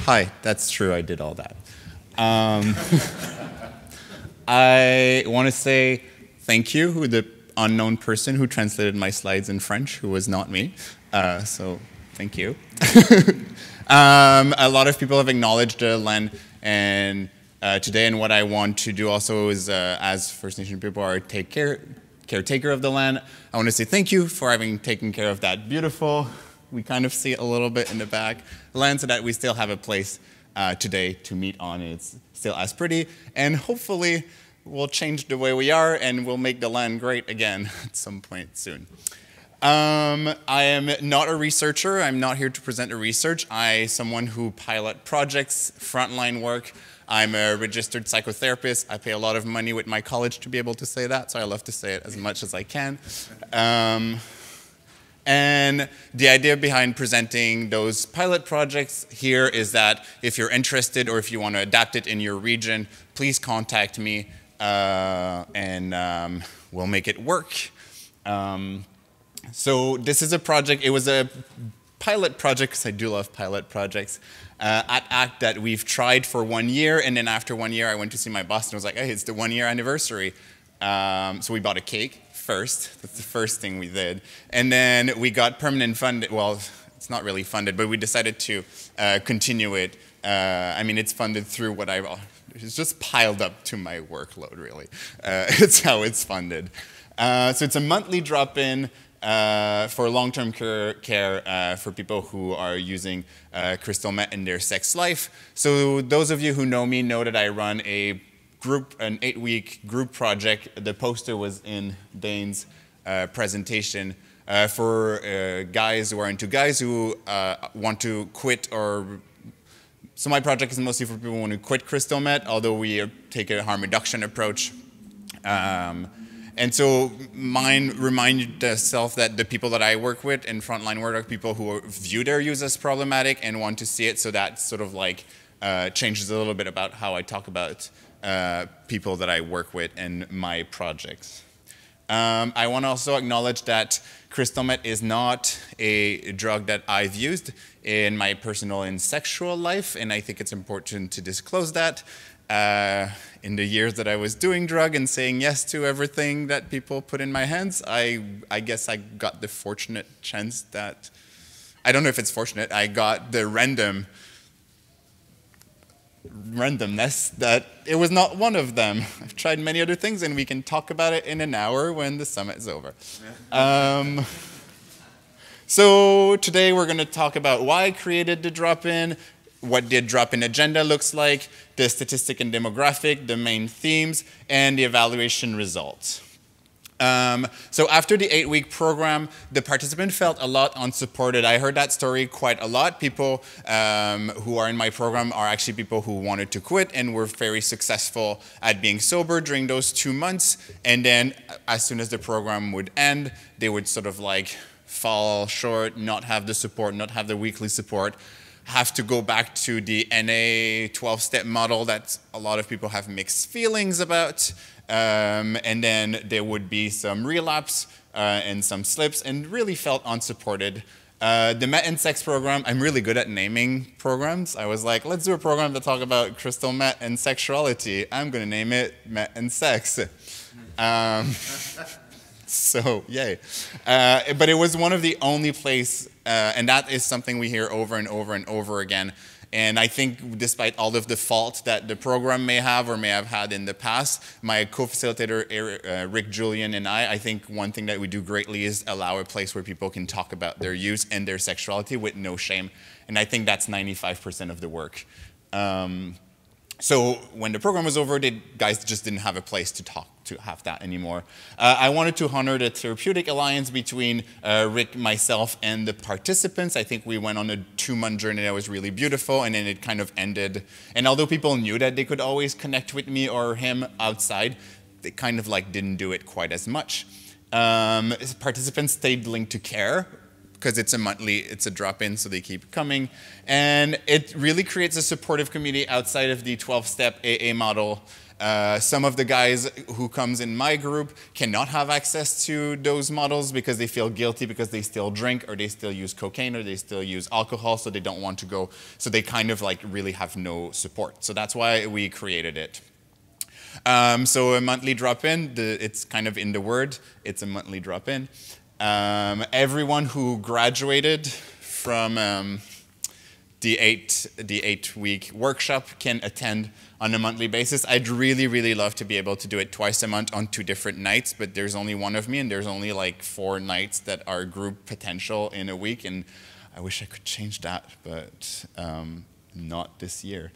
Hi, that's true, I did all that. I want to say thank you to the unknown person who translated my slides in French, who was not me. So thank you. A lot of people have acknowledged Len and today, and what I want to do also is, as First Nation people are caretaker of the land, I want to say thank you for having taken care of that beautiful, we kind of see it a little bit in the back, land, so that we still have a place today to meet on. It's still as pretty, and hopefully we'll change the way we are and we'll make the land great again at some point soon. I am not a researcher. I'm not here to present a research. I'm someone who pilot projects, frontline work. I'm a registered psychotherapist. I pay a lot of money with my college to be able to say that, so I love to say it as much as I can. And the idea behind presenting those pilot projects here is that if you're interested or if you want to adapt it in your region, please contact me and we'll make it work. So this is a project, it was a pilot project, because I do love pilot projects, at ACT that we've tried for 1 year, and then after 1 year I went to see my boss and was like, hey, it's the 1 year anniversary. So we bought a cake first, that's the first thing we did. And then we got permanent funding, well, it's not really funded, but we decided to continue it. I mean, it's funded through what it's just piled up to my workload, really. It's how it's funded. So it's a monthly drop-in for long-term care for people who are using crystal meth in their sex life. So those of you who know me know that I run an 8-week group project. The poster was in Dane's presentation for guys who are into guys who want to quit or... So my project is mostly for people who want to quit crystal meth, although we take a harm reduction approach. And so mine remind myself that the people that I work with in frontline work are people who view their use as problematic and want to see it, so that sort of like changes a little bit about how I talk about people that I work with in my projects. I want to also acknowledge that crystal meth is not a drug that I've used in my personal and sexual life, and I think it's important to disclose that. In the years that I was doing drug and saying yes to everything that people put in my hands, I guess I got the fortunate chance that, I don't know if it's fortunate, I got the randomness that it was not one of them. I've tried many other things, and we can talk about it in an hour when the summit is over. So today we're going to talk about why I created the drop-in, what the drop-in agenda looks like, the statistic and demographic, the main themes, and the evaluation results. So after the 8-week program, the participant felt a lot unsupported. I heard that story quite a lot. People who are in my program are actually people who wanted to quit and were very successful at being sober during those 2 months. And then as soon as the program would end, they would sort of like fall short, not have the support, not have the weekly support, have to go back to the NA 12-step model that a lot of people have mixed feelings about. And then there would be some relapse and some slips, and really felt unsupported. The Meth and Sex program, I'm really good at naming programs. I was like, let's do a program to talk about crystal meth and sexuality. I'm going to name it Meth and Sex. So, yay. But it was one of the only places, and that is something we hear over and over and over again. And I think despite all of the fault that the program may have or may have had in the past, my co-facilitator, Rick Julian, and I think one thing that we do greatly is allow a place where people can talk about their use and their sexuality with no shame. And I think that's 95% of the work. So when the program was over, the guys just didn't have a place to have that anymore. I wanted to honor the therapeutic alliance between Rick, myself, and the participants. I think we went on a 2-month journey that was really beautiful, and then it kind of ended. And although people knew that they could always connect with me or him outside, they kind of like didn't do it quite as much. Participants stayed linked to care because it's a drop-in, so they keep coming. And it really creates a supportive community outside of the 12-step AA model. Some of the guys who comes in my group cannot have access to those models because they feel guilty because they still drink or they still use cocaine or they still use alcohol, so they don't want to go. So they kind of like really have no support. So that's why we created it. So a monthly drop-in, it's kind of in the word, it's a monthly drop-in. Everyone who graduated from the eight-week workshop can attend on a monthly basis. I'd really, really love to be able to do it twice a month on 2 different nights, but there's only one of me, and there's only like 4 nights that are group potential in a week, and I wish I could change that, but not this year.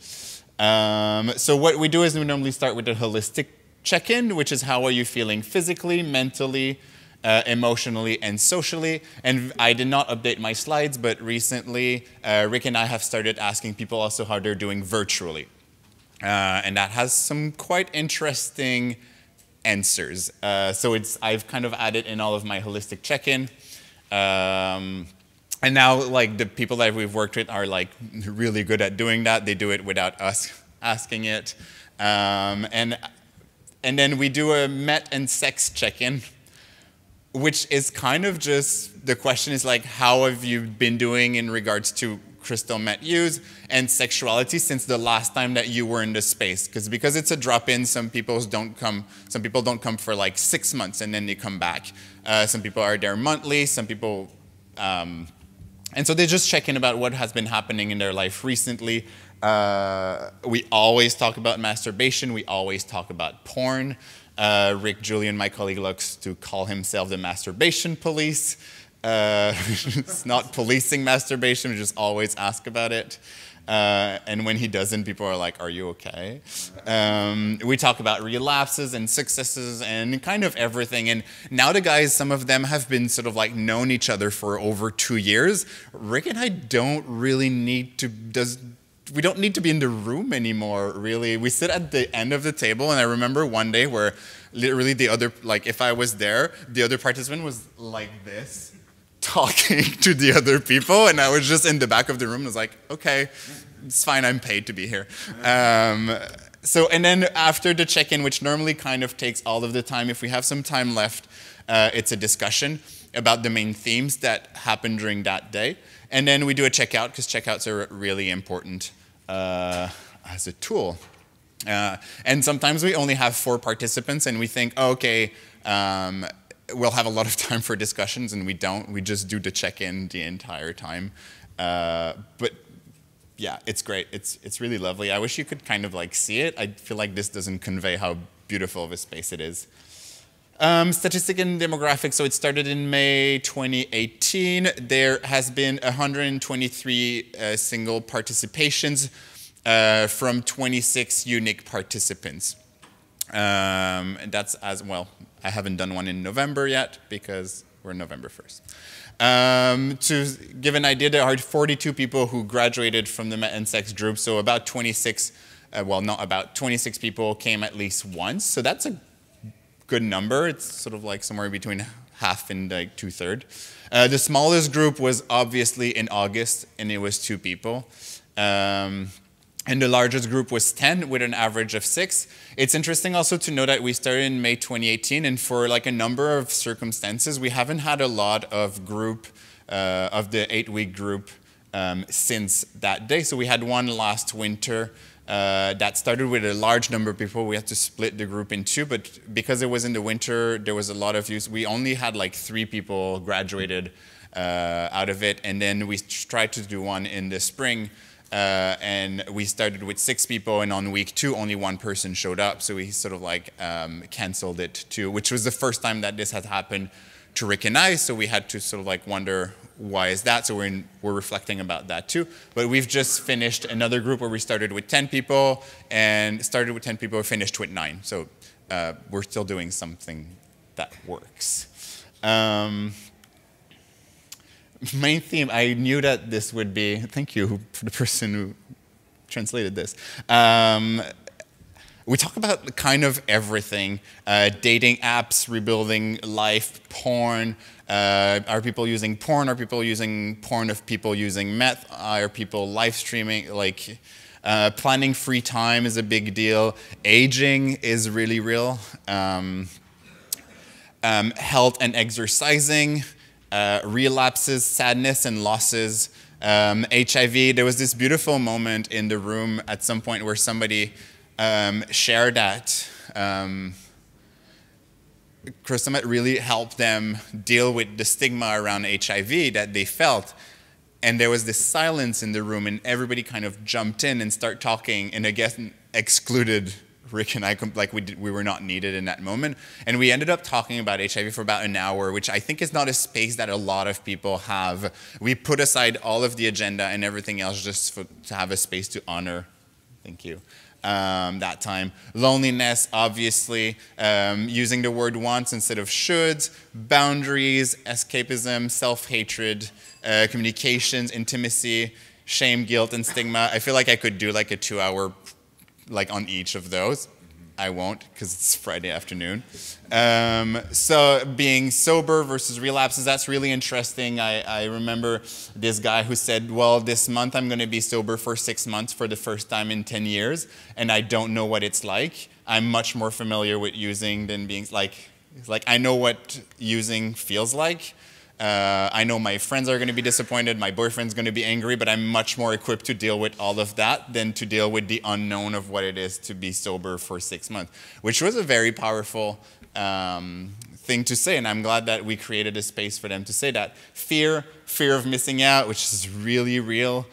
So what we do is we normally start with a holistic check-in, which is how are you feeling physically, mentally, emotionally, and socially. And I did not update my slides, but recently Rick and I have started asking people also how they're doing virtually. And that has some quite interesting answers. So I've kind of added in all of my holistic check-in. And now, like, the people that we've worked with are, like, really good at doing that. They do it without us asking it. And then we do a met and sex check-in, which is kind of just, the question is, like, how have you been doing in regards to crystal meth use and sexuality since the last time that you were in the space? Because it's a drop-in, some people don't come for, like, 6 months and then they come back. Some people are there monthly, some people... And so they just check in about what has been happening in their life recently. We always talk about masturbation. We always talk about porn. Rick Julian, my colleague, likes to call himself the masturbation police. It's not policing masturbation. We just always ask about it. And when he doesn't, people are like, are you okay? We talk about relapses and successes and kind of everything. And now the guys, some of them have been sort of like known each other for over 2 years. Rick and I don't really need to, we don't need to be in the room anymore, really. We sit at the end of the table, and I remember one day where literally the other, like if I was there, the other participant was like this, talking to the other people, and I was just in the back of the room and was like, okay, it's fine, I'm paid to be here. And then after the check-in, which normally kind of takes all of the time, if we have some time left, it's a discussion about the main themes that happened during that day. And then we do a checkout, because checkouts are really important as a tool. And sometimes we only have 4 participants, and we think, oh, okay, we'll have a lot of time for discussions, and we don't. We just do the check-in the entire time. But yeah, it's great. It's really lovely. I wish you could kind of like see it. I feel like this doesn't convey how beautiful of a space it is. Statistic and demographics. So it started in May 2018. There has been 123 single participations from 26 unique participants. And that's as well. I haven't done one in November yet because we're November 1st. To give an idea, there are 42 people who graduated from the Met and Sex group, so about 26, well, not about, 26 people came at least once, so that's a good number. It's sort of like somewhere between half and like 2/3. The smallest group was obviously in August, and it was 2 people. And the largest group was 10 with an average of 6. It's interesting also to know that we started in May 2018, and for like a number of circumstances, we haven't had a lot of group, of the 8-week group since that day. So we had one last winter that started with a large number of people. We had to split the group in 2, but because it was in the winter, there was a lot of use. We only had like 3 people graduated out of it, and then we tried to do one in the spring. And we started with 6 people, and on week 2, only 1 person showed up. So we sort of like canceled it too, which was the first time that this had happened to Rick and I. So we had to sort of like wonder, why is that? So we're reflecting about that too. But we've just finished another group where we started with 10 people, and finished with 9. So we're still doing something that works. Main theme, I knew that this would be, thank you for the person who translated this. we talk about kind of everything, dating apps, rebuilding life, porn. Are people using porn? Are people using porn of people using meth? Are people live streaming? Like, planning free time is a big deal. Aging is really real. Health and exercising, relapses, sadness and losses, HIV. There was this beautiful moment in the room at some point where somebody shared that Crystal Meth really helped them deal with the stigma around HIV that they felt. And there was this silence in the room, and everybody kind of jumped in and started talking, and again excluded Rick and I, like we were not needed in that moment. And we ended up talking about HIV for about an hour, which I think is not a space that a lot of people have. We put aside all of the agenda and everything else just to have a space to honor, thank you, that time. Loneliness, obviously, using the word wants instead of shoulds, boundaries, escapism, self-hatred, communications, intimacy, shame, guilt, and stigma. I feel like I could do like a 2-hour like on each of those. I won't, because it's Friday afternoon. So being sober versus relapses, that's really interesting. I remember this guy who said, well, this month I'm going to be sober for 6 months for the first time in 10 years, and I don't know what it's like. I'm much more familiar with using than being like I know what using feels like. I know my friends are going to be disappointed, my boyfriend's going to be angry, but I'm much more equipped to deal with all of that than to deal with the unknown of what it is to be sober for 6 months, which was a very powerful thing to say, and I'm glad that we created a space for them to say that. Fear of missing out, which is really real.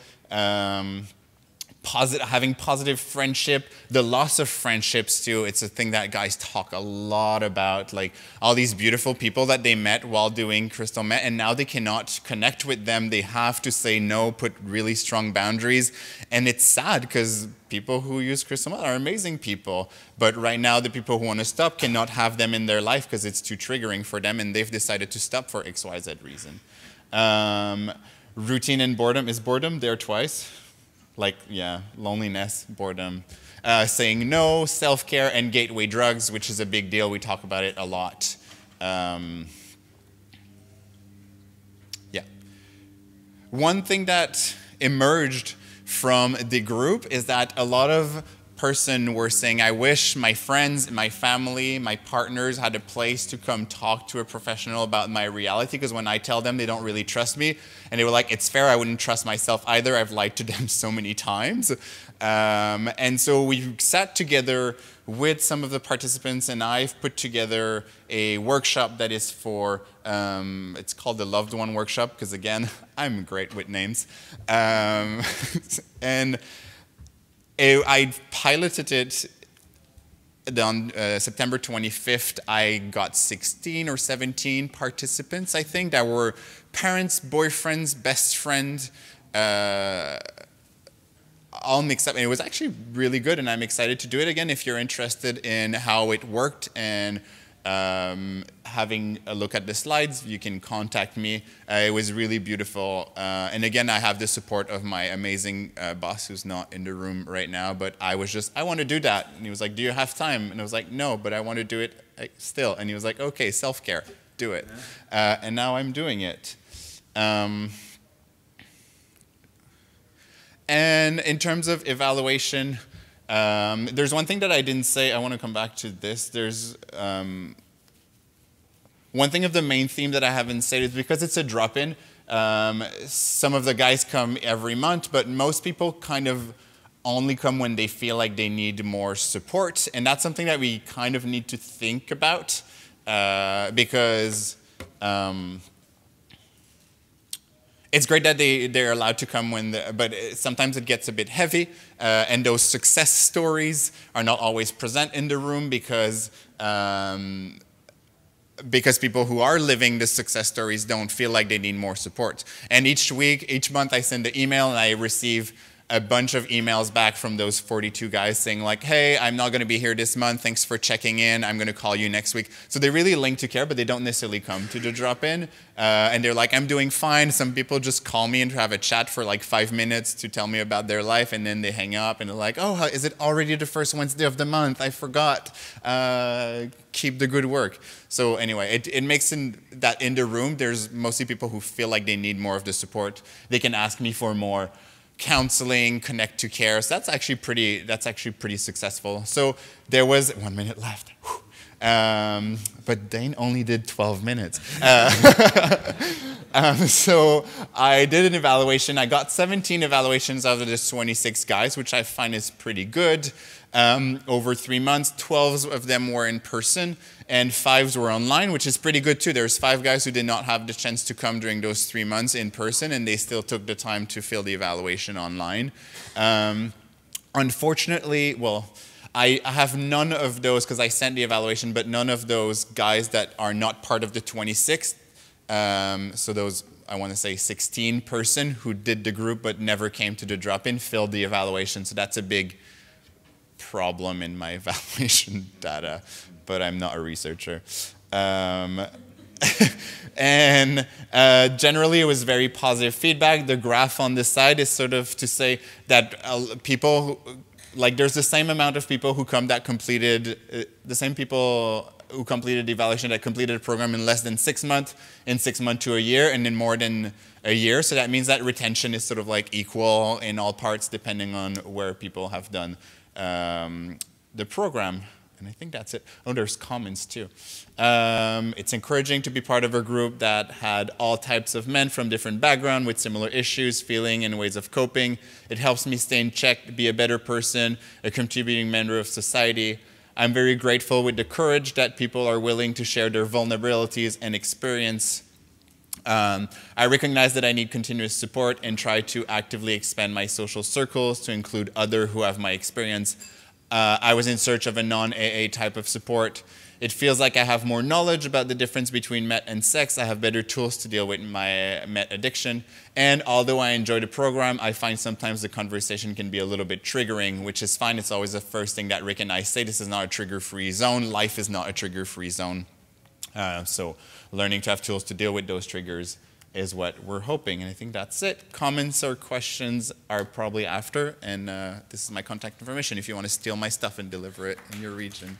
Having positive friendship, the loss of friendships too. It's a thing that guys talk a lot about, like all these beautiful people that they met while doing Crystal Meth, and now they cannot connect with them. They have to say no, put really strong boundaries, and it's sad because people who use Crystal Meth are amazing people, but right now the people who want to stop cannot have them in their life because it's too triggering for them, and they've decided to stop for XYZ reason. Routine and boredom. Is boredom there twice? Like, yeah, loneliness, boredom, saying no, self-care, and gateway drugs, which is a big deal. We talk about it a lot. Yeah. One thing that emerged from the group is that a lot of person were saying, I wish my friends, my family, my partners had a place to come talk to a professional about my reality, because when I tell them, they don't really trust me. And they were like, it's fair, I wouldn't trust myself either. I've lied to them so many times. And so we sat together with some of the participants, and I've put together a workshop that is for, it's called the Loved One Workshop, because again, I'm great with names. And I piloted it on September 25th. I got 16 or 17 participants, I think, that were parents, boyfriends, best friend, all mixed up. And it was actually really good, and I'm excited to do it again. If you're interested in how it worked and having a look at the slides, you can contact me. It was really beautiful. And again, I have the support of my amazing boss, who's not in the room right now, but I was just, I want to do that. And he was like, do you have time? And I was like, no, but I want to do it still. And he was like, okay, self-care, do it. And now I'm doing it. And in terms of evaluation, there's one thing that I didn't say. I want to come back to this. There's one thing of the main theme that I haven't said is because it's a drop-in. Some of the guys come every month, but most people kind of only come when they feel like they need more support, and that's something that we kind of need to think about because it's great that they're allowed to come but sometimes it gets a bit heavy, and those success stories are not always present in the room because people who are living the success stories don't feel like they need more support. And each month I send an email and I receive a bunch of emails back from those 42 guys saying like, hey, I'm not going to be here this month. Thanks for checking in. I'm going to call you next week. So they really link to care, but they don't necessarily come to the drop-in. And they're like, I'm doing fine. Some people just call me and have a chat for like 5 minutes to tell me about their life, and then they hang up and they're like, oh, is it already the first Wednesday of the month? I forgot. Keep the good work. So anyway, it makes that in the room, there's mostly people who feel like they need more of the support. They can ask me for more counseling, connect to care. So that's actually pretty successful. So there was 1 minute left. But Dane only did 12 minutes. So I did an evaluation. I got 17 evaluations out of the 26 guys, which I find is pretty good. Over 3 months, 12 of them were in person, and 5 were online, which is pretty good too. There's 5 guys who did not have the chance to come during those 3 months in person, and they still took the time to fill the evaluation online. Unfortunately, well, I have none of those, because I sent the evaluation, but none of those guys that are not part of the 26. So those, I want to say 16 person who did the group but never came to the drop-in filled the evaluation. So that's a big problem in my evaluation data, but I'm not a researcher. And generally it was very positive feedback. The graph on this side is sort of to say that people, like there's the same amount of people who completed the evaluation that completed a program in less than 6 months, in 6 months to a year, and in more than a year. So that means that retention is sort of like equal in all parts depending on where people have done the program. And I think that's it. Oh, there's comments too. It's encouraging to be part of a group that had all types of men from different backgrounds with similar issues, feeling, and ways of coping. It helps me stay in check, be a better person, a contributing member of society. I'm very grateful with the courage that people are willing to share their vulnerabilities and experience. I recognize that I need continuous support and try to actively expand my social circles to include others who have my experience. I was in search of a non-AA type of support. It feels like I have more knowledge about the difference between meth and sex. I have better tools to deal with my meth addiction. And although I enjoy the program, I find sometimes the conversation can be a little bit triggering, which is fine. It's always the first thing that Rick and I say. This is not a trigger-free zone. Life is not a trigger-free zone. So learning to have tools to deal with those triggers is what we're hoping. And I think that's it. Comments or questions are probably after. And this is my contact information if you want to steal my stuff and deliver it in your region.